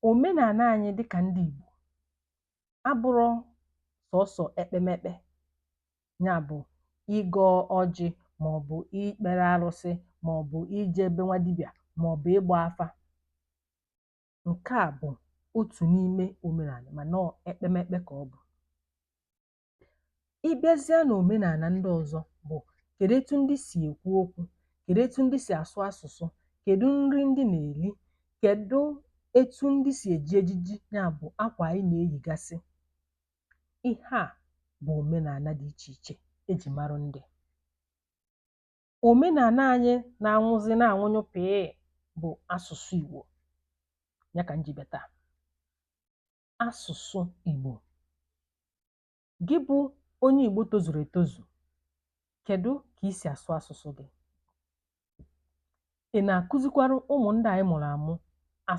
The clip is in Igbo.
Omenala anyị dịka ndị Igbo abụrọ sọsọ ekpemekpe, ya bụ ịgọ ọjị maọbụ ikpere arụsị maọbụ ije ebe nwa dibịa maọbụ ịgba afa. Nke a bụ otu n'ime omenala mana ọ ekpemekpe ka ọ bụ. Ị bịazie n'omenala ndị ọzọ bụ kedu etu ndị si ekwu okwu, kedu etu ndị si asụ asụsụ, kedu nri ndị na-eri, kedu etu ndị si eji ejiji, ya bụ akwa anyị na-eyigasị. Ihe a bụ omenala dị iche iche eji mara ndị. Omenala anyị na-anwụzi na-anwụnụ pịị bụ asụsụ Igbo, ya ka m ji bịa taa. Asụsụ Igbo. Gị bụ onye Igbo tozuru etozu, kedu ka ị si asụ asụsụ gị? Ị na-akụzikwara ụmụ ndị anyị mụrụ amụ